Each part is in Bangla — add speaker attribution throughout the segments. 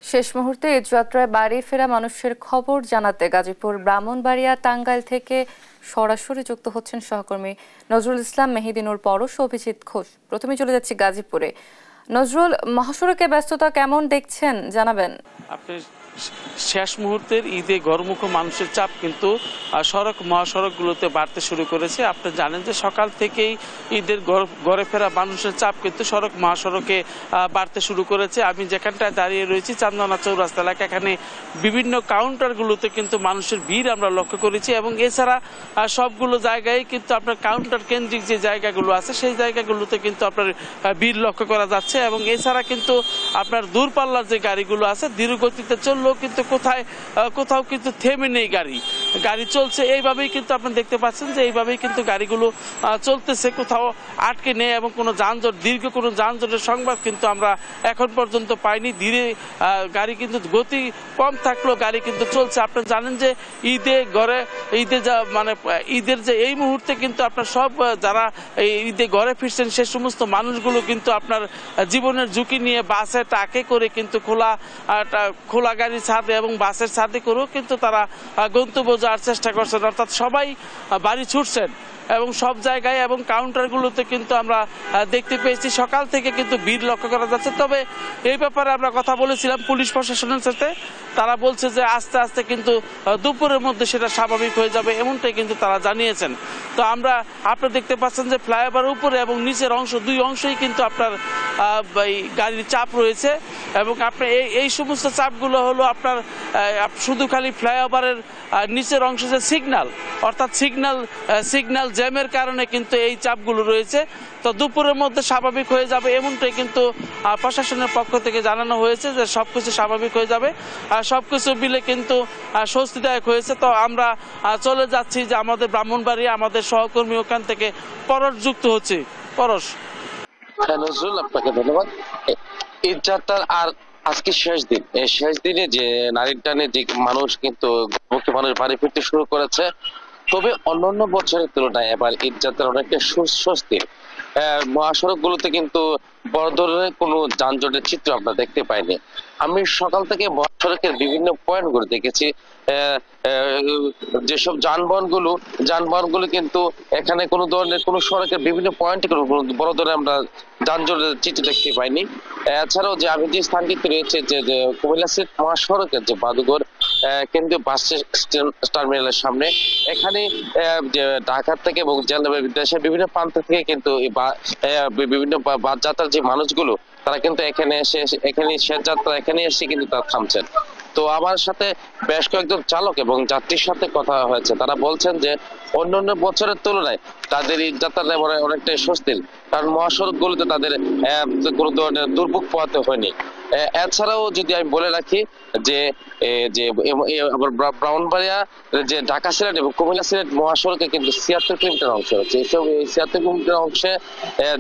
Speaker 1: শেষ মুহূর্তে ঈদযাত্রায় বাড়ি ফেরা মানুষের খবর জানাতে গাজীপুর, ব্রাহ্মণবাড়িয়া, টাঙ্গাইল থেকে সরাসরি যুক্ত হচ্ছেন সহকর্মী নজরুল ইসলাম, মেহেদিনুর পরশ ও অভিজিৎ ঘোষ। প্রথমে চলে যাচ্ছি গাজীপুরে। নজরুল, মহাসড়কে ব্যস্ততা কেমন দেখছেন জানাবেন?
Speaker 2: আপনি শেষ মুহূর্তের ঈদে ঘরমুখ মানুষের চাপ কিন্তু মহাসড়কগুলোতে বাড়তে শুরু করেছে। আপনি জানেন যে সকাল থেকেই ঈদের ঘরে ফেরা মানুষের চাপ কিন্তু মহাসড়কে বাড়তে শুরু করেছে। আমি যেখানটায় দাঁড়িয়ে রয়েছি চান্দনা চৌরাস্তা এলাকা, এখানে বিভিন্ন কাউন্টারগুলোতে কিন্তু মানুষের ভিড় আমরা লক্ষ্য করেছি এবং এছাড়া সবগুলো জায়গায় কিন্তু আপনার কাউন্টার কেন্দ্রিক যে জায়গাগুলো আছে সেই জায়গাগুলোতে কিন্তু আপনার ভিড় লক্ষ্য করা যাচ্ছে এবং এছাড়া কিন্তু আপনার দূরপাল্লার যে গাড়িগুলো আছে ধীর গতিতে চললেও কিন্তু কোথাও কিন্তু থেমে নেই, গাড়ি চলছে। এইভাবেই কিন্তু আপনি দেখতে পাচ্ছেন যে এইভাবেই কিন্তু গাড়িগুলো চলতেছে, কোথাও আটকে নেই এবং কোনো দীর্ঘ কোনো যানজটের সংবাদ কিন্তু আমরা এখন পর্যন্ত পাইনি। গাড়ি কিন্তু গতি কম থাকলেও গাড়ি কিন্তু চলছে। আপনি জানেন যে ঈদের যে এই মুহূর্তে কিন্তু আপনার সব যারা ঈদে ঘরে ফিরছেন সে সমস্ত মানুষগুলো কিন্তু আপনার জীবনের ঝুঁকি নিয়ে বাসে ট্রাকে করে কিন্তু খোলা গাড়ির ছাদে এবং বাসের ছাদে করেও কিন্তু তারা গন্তব্য যাওয়ার চেষ্টা করছেন, অর্থাৎ সবাই বাড়ি ছুটছেন এবং সব জায়গায় এবং কাউন্টারগুলোতে কিন্তু আমরা দেখতে পেয়েছি সকাল থেকে কিন্তু ভিড় লক্ষ্য করা যাচ্ছে। তবে এই ব্যাপারে আমরা কথা বলেছিলাম পুলিশ প্রশাসনের সাথে, তারা বলছে যে আস্তে আস্তে কিন্তু দুপুরের মধ্যে সেটা স্বাভাবিক হয়ে যাবে, এমনটাই কিন্তু তারা জানিয়েছেন। তো আপনি দেখতে পাচ্ছেন যে ফ্লাইওভার উপরে এবং নিচের অংশ দুই অংশেই কিন্তু আপনার গাড়ির চাপ রয়েছে এবং আপনার এই সমস্ত চাপগুলো হলো আপনার শুধু খালি ফ্লাইওভারের নিচের অংশে যে অর্থাৎ সিগন্যাল জ্যামের কারণে কিন্তু এই চাপগুলো রয়েছে। তো দুপুরের মধ্যে স্বাভাবিক হয়ে যাবে এমনটাই কিন্তু প্রশাসনের পক্ষ থেকে জানানো হয়েছে যে সবকিছু স্বাভাবিক হয়ে যাবে, সবকিছু মিলে কিন্তু স্বস্তিদায়ক হয়েছে। তো আমরা চলে যাচ্ছি যে আমাদের ব্রাহ্মণবাড়িয়া, আমাদের সহকর্মী ওখান থেকে পরশ যুক্ত হচ্ছে। পরশ।
Speaker 3: নজরুল, আপনাকে ধন্যবাদ। ঈদ যাত্রার আর আজকে শেষ দিন, এই শেষ দিনে যে নারীর টানে যে মানুষ কিন্তু মানুষ বাড়ি ফিরতে শুরু করেছে, তবে অন্যান্য বছরের তুলনায় এবার ঈদ যাত্রা অনেকটা সুস্বস্তি। মহাসড়ক গুলোতে কিন্তু বড় ধরনের কোনো যানজটের চিত্র আমরা দেখতে পাইনি। আমি সকাল থেকে মহাসড়কের বিভিন্ন পয়েন্ট গুলো দেখেছি, যেসব যানবাহন গুলো কিন্তু এখানে কোনো ধরনের কোনো সড়কের বিভিন্ন পয়েন্টে কোনো বড় ধরনের আমরা যানজটের চিত্র দেখতে পাইনি। এছাড়াও যে আমি যে স্থানটিতে রয়েছে যে কুমিল্লা সিলেট মহাসড়কের যে বাদুঘর কেন্দ্রীয় বাস টার্মিনালের সামনে, এখানে ঢাকা থেকে এবং দেশের বিভিন্ন প্রান্ত থেকে কিন্তু বিভিন্ন বাস যাত্রার যে মানুষগুলো তারা কিন্তু এখানে শেষ যাত্রা এখানে এসে কিন্তু তারা থামছেন। তো আমার সাথে বেশ কয়েকজন চালক এবং যাত্রীর সাথে কথা হয়েছে, তারা বলছেন যে অন্যান্য বছরের তুলনায় তাদের ঈদ যাত্রা অনেকটাই স্বস্তির, কারণ মহাসড়ক গুলোতে তাদের কোনো ধরনের দুর্ভোগ পোহাতে হয়নি। এছাড়াও যদি আমি বলে রাখি যে ব্রাহ্মণবাড়িয়া যে ঢাকা সিলেট এবং কুমিল্লা সিলেট মহাসড়কে কিন্তু 76 কিলোমিটার অংশ রয়েছে। এইসব 76 কিলোমিটার অংশে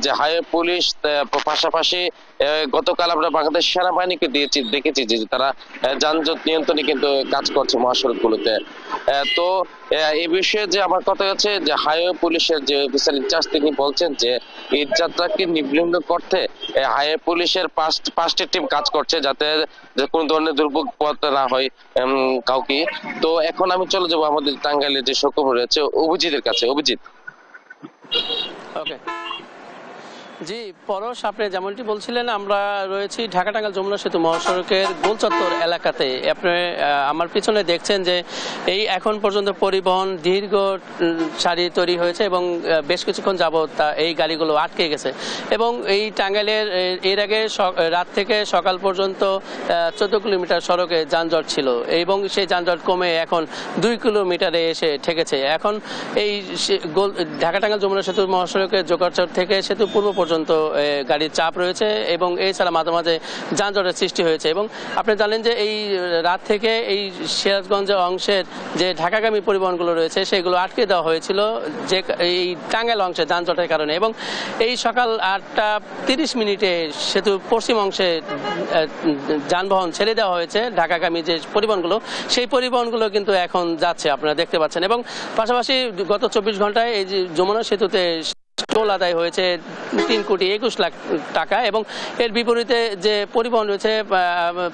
Speaker 3: যে হাইওয়ে পুলিশ, পাশাপাশি গতকাল আমরা বাংলাদেশ সেনাবাহিনীকে দেখেছি যে তারা যানজট নিয়ন্ত্রণে কিন্তু কাজ করছে মহাসড়ক গুলোতে। তো এই বিষয়ে যে আমার কথা হচ্ছে যে হাইওয়ে পুলিশের যে অফিসার ইনচার্জ তিনি বলছেন যে ঈদ যাত্রাকে নির্বিঘ্ন করতে হাইওয়ে পুলিশের 5টি টিম কাজ করছে, যাতে কোন ধরনের দুর্ভোগ পোহাতে না হয় কাউকে। তো এখন আমি চলে যাবো আমাদের টাঙ্গাইলের যে সহকর্মী রয়েছে অভিজিতের কাছে। অভিজিৎ।
Speaker 4: ওকে জি পরশ, আপনি যেমনটি বলছিলেন আমরা রয়েছি ঢাকা টাঙ্গাইল যমুনা সেতু মহাসড়কের গোলচত্বর এলাকাতে। আপনি আমার পিছনে দেখছেন যে এই এখন পর্যন্ত পরিবহন দীর্ঘ সারি তৈরি হয়েছে এবং বেশ কিছুক্ষণ যাবৎ এই গাড়িগুলো আটকে গেছে এবং এই টাঙ্গাইলের এর আগে রাত থেকে সকাল পর্যন্ত 14 কিলোমিটার সড়কে যানজট ছিল এবং সেই যানজট কমে এখন 2 কিলোমিটারে এসে ঠেকেছে। এখন এই ঢাকা টাঙ্গাইল যমুনা সেতু মহাসড়কের জোকারচর থেকে সেতু পূর্ব পর্যন্ত গাড়ির চাপ রয়েছে এবং এছাড়া মাঝে মাঝে যানজটের সৃষ্টি হয়েছে। এবং আপনি জানেন যে এই রাত থেকে এই সিরাজগঞ্জ অংশের যে ঢাকাগামী পরিবহনগুলো রয়েছে সেগুলো আটকে দেওয়া হয়েছিল যে এই টাঙ্গাইল অংশে যানজটের কারণে, এবং এই সকাল 8টা 30 মিনিটে সেতুর পশ্চিম অংশে যানবাহন ছেড়ে দেওয়া হয়েছে। ঢাকাগামী যে পরিবহনগুলো সেই পরিবহনগুলো কিন্তু এখন যাচ্ছে, আপনারা দেখতে পাচ্ছেন। এবং পাশাপাশি গত 24 ঘন্টায় এই যে যমুনা সেতুতে টোল আদায় হয়েছে 3,21,00,000 টাকা, এবং এর বিপরীতে যে পরিবহন রয়েছে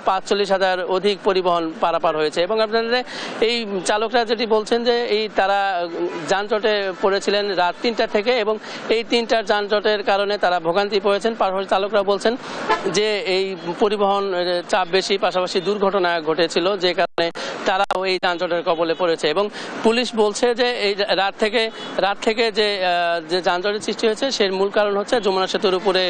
Speaker 4: 45,000 অধিক পরিবহন পারাপার হয়েছে। এবং আপনাদের এই চালকরা যেটি বলছেন যে তারা যানজটে পড়েছিলেন রাত 3টা থেকে, এবং এই 3টার যানজটের কারণে তারা ভোগান্তি পড়েছেন। পাশাপাশি চালকরা বলছেন যে এই পরিবহন চাপ বেশি, পাশাপাশি দুর্ঘটনা ঘটেছিল, যে কারণে তারাও এই যানজটের কবলে পড়েছে। এবং পুলিশ বলছে যে এই রাত থেকে যে যানজটের সৃষ্টি হয়েছে সেই মূল কারণ হচ্ছে যমুনা সেতুর উপরে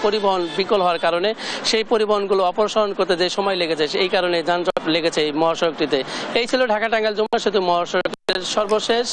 Speaker 4: পরিবহন বিকল হওয়ার কারণে সেই পরিবহনগুলো অপসারণ করতে যে সময় লেগেছে, এই কারণে যানজট লেগেছে এই মহাসড়কটিতে। এই ছিল ঢাকা টাঙ্গাইল যমুনা সেতু মহাসড়কের সর্বশেষ